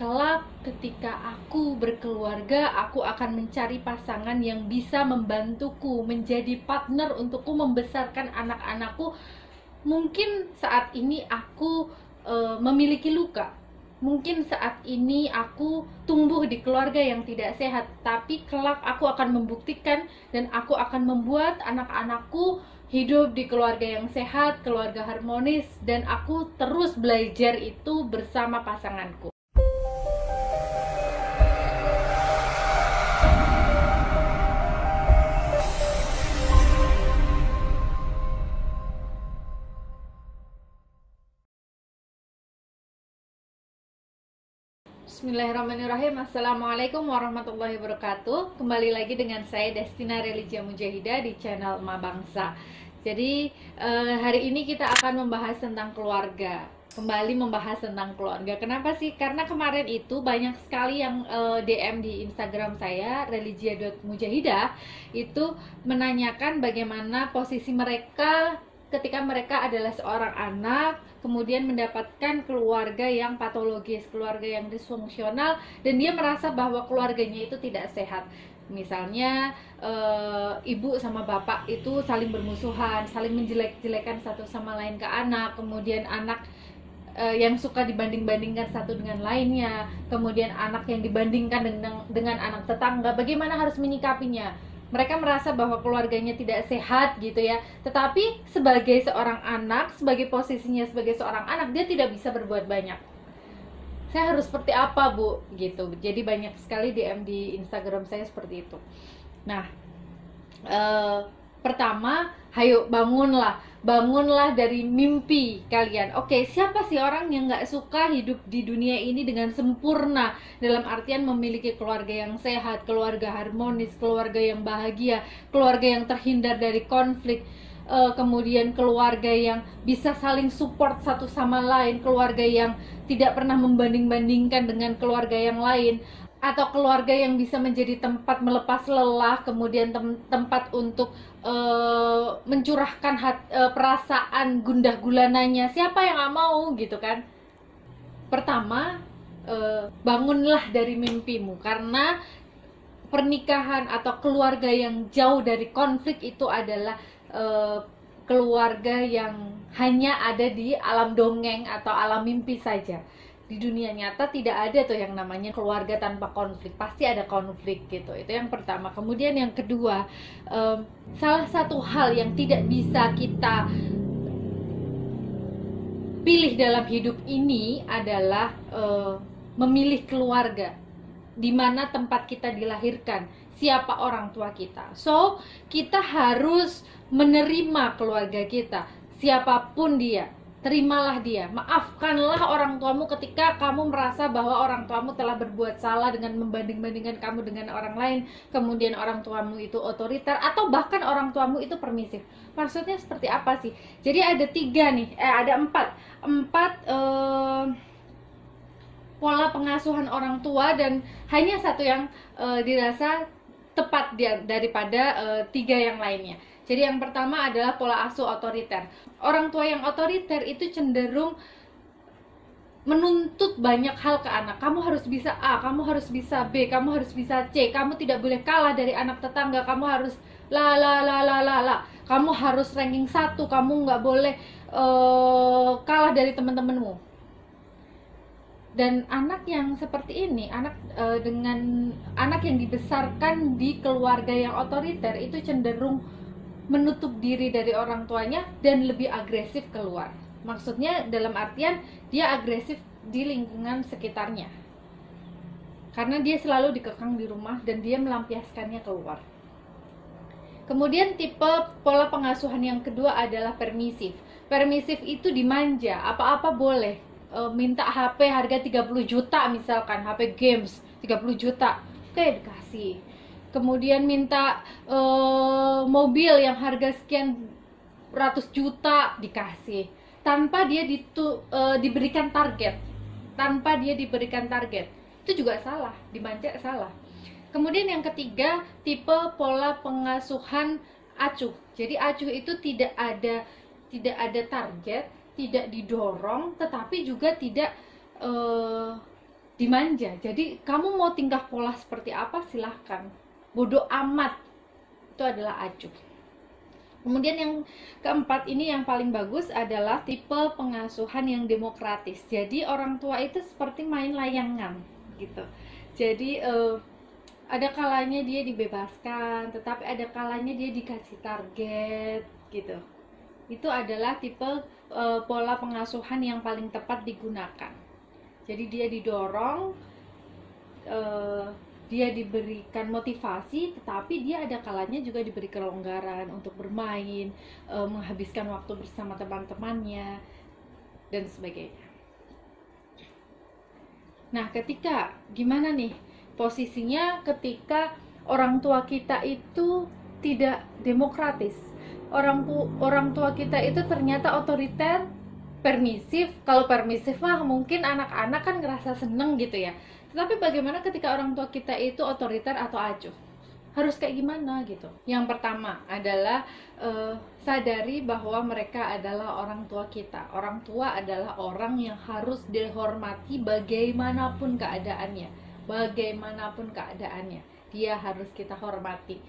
kelak ketika aku berkeluarga, aku akan mencari pasangan yang bisa membantuku, menjadi partner untukku membesarkan anak-anakku. Mungkin saat ini aku memiliki luka. Mungkin saat ini aku tumbuh di keluarga yang tidak sehat, tapi kelak aku akan membuktikan dan aku akan membuat anak-anakku hidup di keluarga yang sehat, keluarga harmonis, dan aku terus belajar itu bersama pasanganku. Bismillahirrahmanirrahim. Assalamualaikum warahmatullahi wabarakatuh. Kembali lagi dengan saya Destina Religia Mujahidah di channel Ma Bangsa. Jadi hari ini kita akan membahas tentang keluarga. Kembali membahas tentang keluarga. Kenapa sih? Karena kemarin itu banyak sekali yang DM di Instagram saya religia.mujahidah itu menanyakan bagaimana posisi mereka ketika mereka adalah seorang anak, kemudian mendapatkan keluarga yang patologis, keluarga yang disfungsional, dan dia merasa bahwa keluarganya itu tidak sehat. Misalnya ibu sama bapak itu saling bermusuhan, saling menjelek-jelekan satu sama lain ke anak, kemudian anak yang suka dibanding-bandingkan satu dengan lainnya, kemudian anak yang dibandingkan dengan anak tetangga. Bagaimana harus menyikapinya? Mereka merasa bahwa keluarganya tidak sehat gitu ya. Tetapi sebagai seorang anak, sebagai posisinya sebagai seorang anak, dia tidak bisa berbuat banyak. Saya harus seperti apa, Bu? Gitu. Jadi banyak sekali DM di Instagram saya seperti itu. Nah, pertama, hayo bangunlah dari mimpi kalian. Oke, siapa sih orang yang nggak suka hidup di dunia ini dengan sempurna, dalam artian memiliki keluarga yang sehat, keluarga harmonis, keluarga yang bahagia, keluarga yang terhindar dari konflik, kemudian keluarga yang bisa saling support satu sama lain, keluarga yang tidak pernah membanding-bandingkan dengan keluarga yang lain, atau keluarga yang bisa menjadi tempat melepas lelah, kemudian tempat untuk mencurahkan perasaan gundah gulananya. Siapa yang gak mau gitu kan? Pertama, bangunlah dari mimpimu, karena pernikahan atau keluarga yang jauh dari konflik itu adalah keluarga yang hanya ada di alam dongeng atau alam mimpi saja. Di dunia nyata tidak ada tuh yang namanya keluarga tanpa konflik, pasti ada konflik gitu. Itu yang pertama. Kemudian yang kedua, salah satu hal yang tidak bisa kita pilih dalam hidup ini adalah memilih keluarga, di mana tempat kita dilahirkan, siapa orang tua kita. So, kita harus menerima keluarga kita, siapapun dia. Terimalah dia, maafkanlah orang tuamu ketika kamu merasa bahwa orang tuamu telah berbuat salah dengan membanding-bandingkan kamu dengan orang lain, kemudian orang tuamu itu otoriter, atau bahkan orang tuamu itu permisif. Maksudnya seperti apa sih? Jadi ada empat pola pengasuhan orang tua, dan hanya satu yang dirasa tepat daripada tiga yang lainnya. Jadi yang pertama adalah pola asuh otoriter. Orang tua yang otoriter itu cenderung menuntut banyak hal ke anak. Kamu harus bisa A, kamu harus bisa B, kamu harus bisa C. Kamu tidak boleh kalah dari anak tetangga. Kamu harus kamu harus ranking 1. Kamu nggak boleh kalah dari teman-temanmu. Dan anak yang seperti ini, anak yang dibesarkan di keluarga yang otoriter itu cenderung menutup diri dari orang tuanya dan lebih agresif keluar. Maksudnya dalam artian dia agresif di lingkungan sekitarnya, karena dia selalu dikekang di rumah dan dia melampiaskannya keluar. Kemudian tipe pola pengasuhan yang kedua adalah permisif. Permisif itu dimanja, apa-apa boleh. Minta HP harga 30 juta misalkan, HP games 30 juta, oke dikasih. Kemudian minta mobil yang harga sekian ratus juta, dikasih tanpa dia diberikan target. Itu juga salah, dimanja salah. Kemudian yang ketiga, tipe pola pengasuhan acuh. Jadi acuh itu tidak ada target, tidak didorong, tetapi juga tidak dimanja. Jadi kamu mau tingkah pola seperti apa silahkan, bodoh amat, itu adalah acuh. Kemudian yang keempat ini yang paling bagus adalah tipe pengasuhan yang demokratis. Jadi orang tua itu seperti main layangan gitu. Jadi ada kalanya dia dibebaskan, tetapi ada kalanya dia dikasih target gitu. Itu adalah tipe pola pengasuhan yang paling tepat digunakan. Jadi dia didorong, dia diberikan motivasi, tetapi dia ada kalanya juga diberi kelonggaran untuk bermain, menghabiskan waktu bersama teman-temannya, dan sebagainya. Nah, ketika gimana nih posisinya ketika orang tua kita itu tidak demokratis, orang tua kita itu ternyata otoriter, permisif. Kalau permisif mah mungkin anak-anak kan ngerasa seneng gitu ya. Tetapi bagaimana ketika orang tua kita itu otoriter atau acuh? Harus kayak gimana gitu? Yang pertama adalah sadari bahwa mereka adalah orang tua kita. Orang tua adalah orang yang harus dihormati bagaimanapun keadaannya. Bagaimanapun keadaannya, dia harus kita hormati.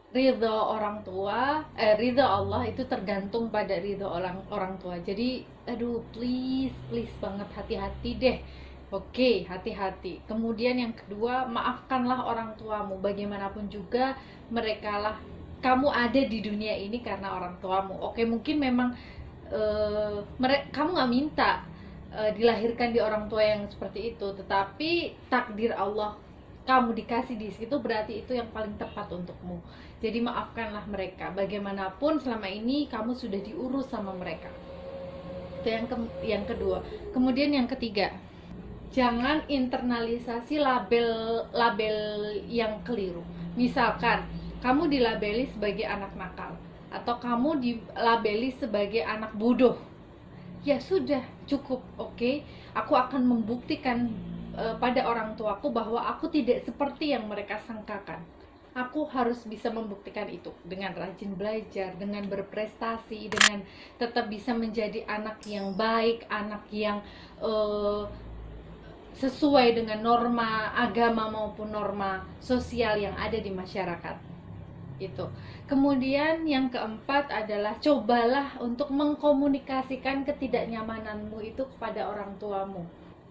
Ridho orang tua, ridho Allah itu tergantung pada ridho orang tua. Jadi, aduh, please banget hati-hati deh. Oke, hati-hati. Kemudian yang kedua, maafkanlah orang tuamu. Bagaimanapun juga mereka lah, kamu ada di dunia ini karena orang tuamu. Oke, mungkin memang kamu nggak minta dilahirkan di orang tua yang seperti itu, tetapi takdir Allah kamu dikasih di situ, berarti itu yang paling tepat untukmu. Jadi maafkanlah mereka. Bagaimanapun selama ini kamu sudah diurus sama mereka. Itu yang kedua. Kemudian yang ketiga, jangan internalisasi label yang keliru. Misalkan kamu dilabeli sebagai anak nakal atau kamu dilabeli sebagai anak bodoh. Ya sudah, cukup, oke. Aku akan membuktikan pada orang tuaku bahwa aku tidak seperti yang mereka sangkakan. Aku harus bisa membuktikan itu dengan rajin belajar, dengan berprestasi, dengan tetap bisa menjadi anak yang baik, anak yang sesuai dengan norma agama maupun norma sosial yang ada di masyarakat. Itu. Kemudian yang keempat adalah cobalah untuk mengkomunikasikan ketidaknyamananmu itu kepada orang tuamu.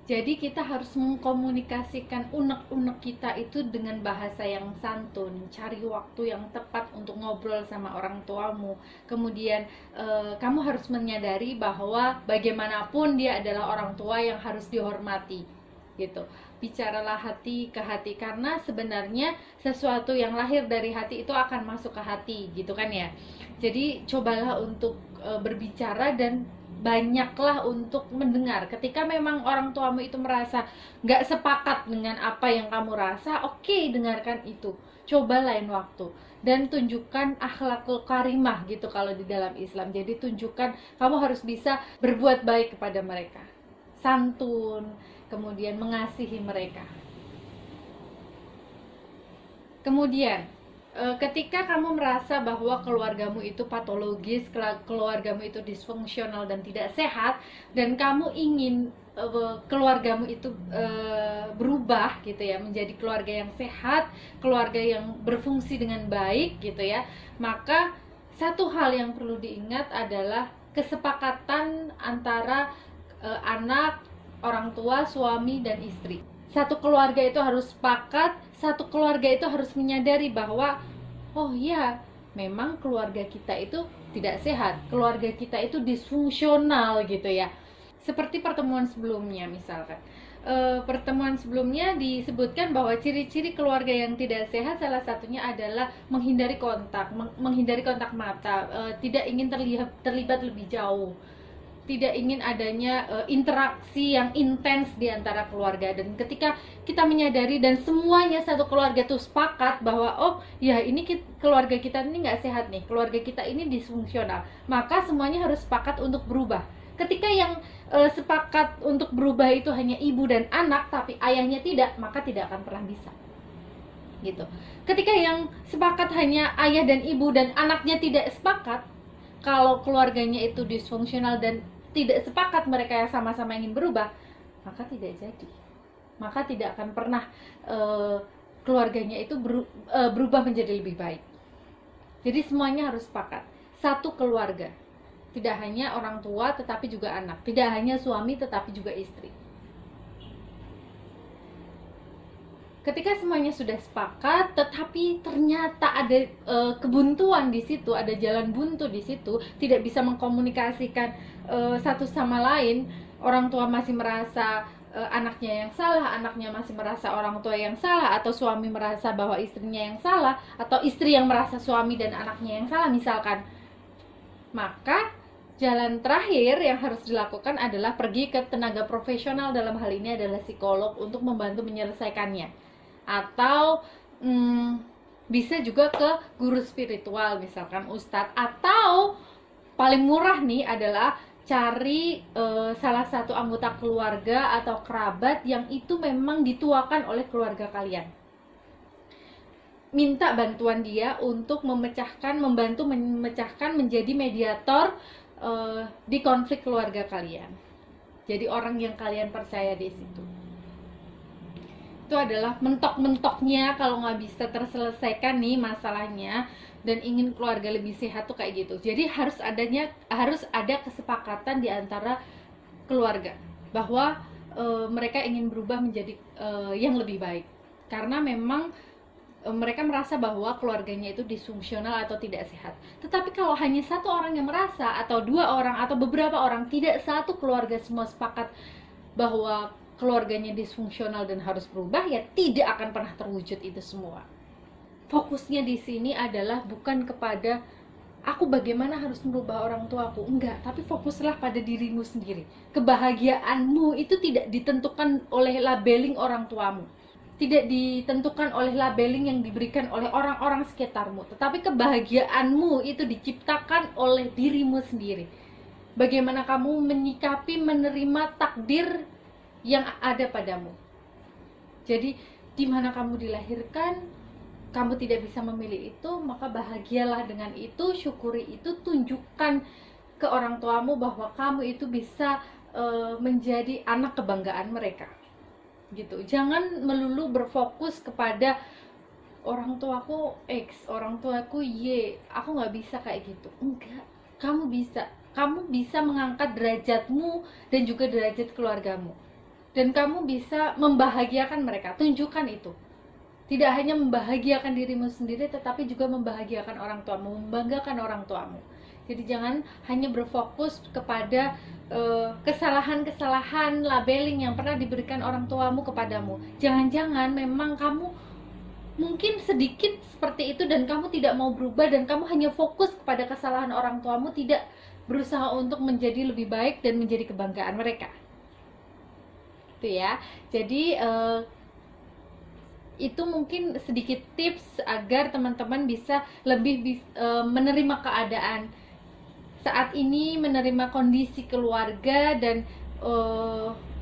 Jadi kita harus mengkomunikasikan unek-unek kita itu dengan bahasa yang santun. Cari waktu yang tepat untuk ngobrol sama orang tuamu. Kemudian kamu harus menyadari bahwa bagaimanapun dia adalah orang tua yang harus dihormati, gitu. Bicaralah hati ke hati, karena sebenarnya sesuatu yang lahir dari hati itu akan masuk ke hati, gitu kan ya. Jadi cobalah untuk berbicara dan banyaklah untuk mendengar. Ketika memang orang tuamu itu merasa nggak sepakat dengan apa yang kamu rasa, oke, dengarkan itu. Coba lain waktu dan tunjukkan akhlakul karimah gitu kalau di dalam Islam. Jadi tunjukkan kamu harus bisa berbuat baik kepada mereka, santun, kemudian mengasihi mereka. Kemudian ketika kamu merasa bahwa keluargamu itu patologis, keluargamu itu disfungsional dan tidak sehat, dan kamu ingin keluargamu itu berubah gitu ya, menjadi keluarga yang sehat, keluarga yang berfungsi dengan baik gitu ya, maka satu hal yang perlu diingat adalah kesepakatan antara anak, orang tua, suami, dan istri. Satu keluarga itu harus sepakat, satu keluarga itu harus menyadari bahwa oh ya, memang keluarga kita itu tidak sehat, keluarga kita itu disfungsional gitu ya. Seperti pertemuan sebelumnya misalkan, pertemuan sebelumnya disebutkan bahwa ciri-ciri keluarga yang tidak sehat salah satunya adalah menghindari kontak mata, tidak ingin terlibat lebih jauh, tidak ingin adanya interaksi yang intens di antara keluarga. Dan ketika kita menyadari dan semuanya satu keluarga tuh sepakat bahwa oh ya ini keluarga kita ini nggak sehat nih, keluarga kita ini disfungsional, maka semuanya harus sepakat untuk berubah. Ketika yang sepakat untuk berubah itu hanya ibu dan anak tapi ayahnya tidak, maka tidak akan pernah bisa gitu. Ketika yang sepakat hanya ayah dan ibu dan anaknya tidak sepakat, kalau keluarganya itu disfungsional dan tidak sepakat mereka yang sama-sama ingin berubah, maka tidak jadi. maka tidak akan pernah keluarganya itu berubah menjadi lebih baik. Jadi semuanya harus sepakat, satu keluarga, tidak hanya orang tua tetapi juga anak, tidak hanya suami tetapi juga istri. Ketika semuanya sudah sepakat, tetapi ternyata ada kebuntuan di situ, ada jalan buntu di situ, tidak bisa mengkomunikasikan satu sama lain, orang tua masih merasa anaknya yang salah, anaknya masih merasa orang tua yang salah, atau suami merasa bahwa istrinya yang salah, atau istri yang merasa suami dan anaknya yang salah misalkan, maka jalan terakhir yang harus dilakukan adalah pergi ke tenaga profesional, dalam hal ini adalah psikolog, untuk membantu menyelesaikannya. Atau bisa juga ke guru spiritual, misalkan ustadz, atau paling murah nih adalah cari salah satu anggota keluarga atau kerabat yang itu memang dituakan oleh keluarga kalian, minta bantuan dia untuk membantu memecahkan, menjadi mediator di konflik keluarga kalian. Jadi orang yang kalian percaya di situ. Itu adalah mentok-mentoknya kalau nggak bisa terselesaikan nih masalahnya dan ingin keluarga lebih sehat tuh kayak gitu. Jadi harus ada kesepakatan di antara keluarga bahwa mereka ingin berubah menjadi yang lebih baik, karena memang mereka merasa bahwa keluarganya itu disfungsional atau tidak sehat. Tetapi kalau hanya satu orang yang merasa, atau dua orang, atau beberapa orang, tidak satu keluarga semua sepakat bahwa keluarganya disfungsional dan harus berubah, ya tidak akan pernah terwujud itu semua. Fokusnya di sini adalah bukan kepada aku bagaimana harus merubah orang tuaku, enggak, tapi fokuslah pada dirimu sendiri. Kebahagiaanmu itu tidak ditentukan oleh labeling orang tuamu, tidak ditentukan oleh labeling yang diberikan oleh orang-orang sekitarmu, tetapi kebahagiaanmu itu diciptakan oleh dirimu sendiri. Bagaimana kamu menyikapi, menerima takdir yang ada padamu. Jadi di mana kamu dilahirkan, kamu tidak bisa memilih itu, maka bahagialah dengan itu, syukuri itu, tunjukkan ke orang tuamu bahwa kamu itu bisa menjadi anak kebanggaan mereka. Gitu. Jangan melulu berfokus kepada orang tuaku X, orang tuaku Y, aku nggak bisa kayak gitu. Enggak, kamu bisa. Kamu bisa mengangkat derajatmu dan juga derajat keluargamu. Dan kamu bisa membahagiakan mereka, tunjukkan itu. Tidak hanya membahagiakan dirimu sendiri, tetapi juga membahagiakan orang tuamu, membanggakan orang tuamu. Jadi jangan hanya berfokus kepada kesalahan-kesalahan labeling yang pernah diberikan orang tuamu kepadamu. Jangan-jangan memang kamu mungkin sedikit seperti itu dan kamu tidak mau berubah, dan kamu hanya fokus kepada kesalahan orang tuamu, tidak berusaha untuk menjadi lebih baik dan menjadi kebanggaan mereka. Itu ya. Jadi itu mungkin sedikit tips agar teman-teman bisa lebih menerima keadaan saat ini, menerima kondisi keluarga, dan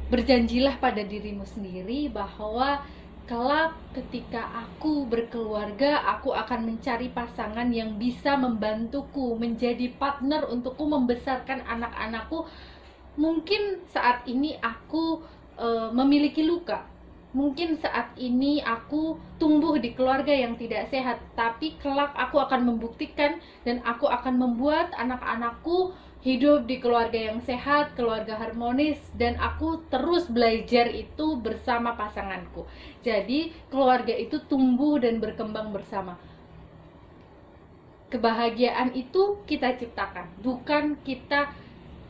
berjanjilah pada dirimu sendiri bahwa kelak ketika aku berkeluarga, aku akan mencari pasangan yang bisa membantuku, menjadi partner untukku membesarkan anak-anakku. Mungkin saat ini aku memiliki luka, mungkin saat ini aku tumbuh di keluarga yang tidak sehat, tapi kelak aku akan membuktikan dan aku akan membuat anak-anakku hidup di keluarga yang sehat, keluarga harmonis, dan aku terus belajar itu bersama pasanganku. Jadi keluarga itu tumbuh dan berkembang bersama. Kebahagiaan itu kita ciptakan, bukan kita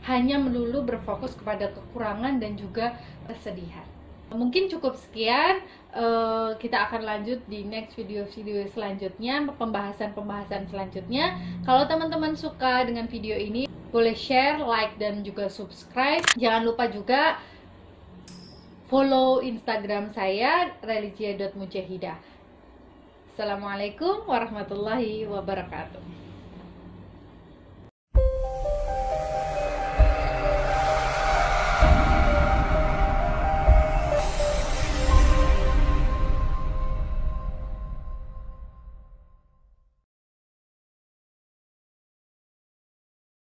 hanya melulu berfokus kepada kekurangan dan juga kesedihan. Mungkin cukup sekian, kita akan lanjut di next video-video selanjutnya, pembahasan-pembahasan selanjutnya. Kalau teman-teman suka dengan video ini, boleh share, like, dan juga subscribe. Jangan lupa juga follow Instagram saya, religia.mujahidah. Assalamualaikum warahmatullahi wabarakatuh.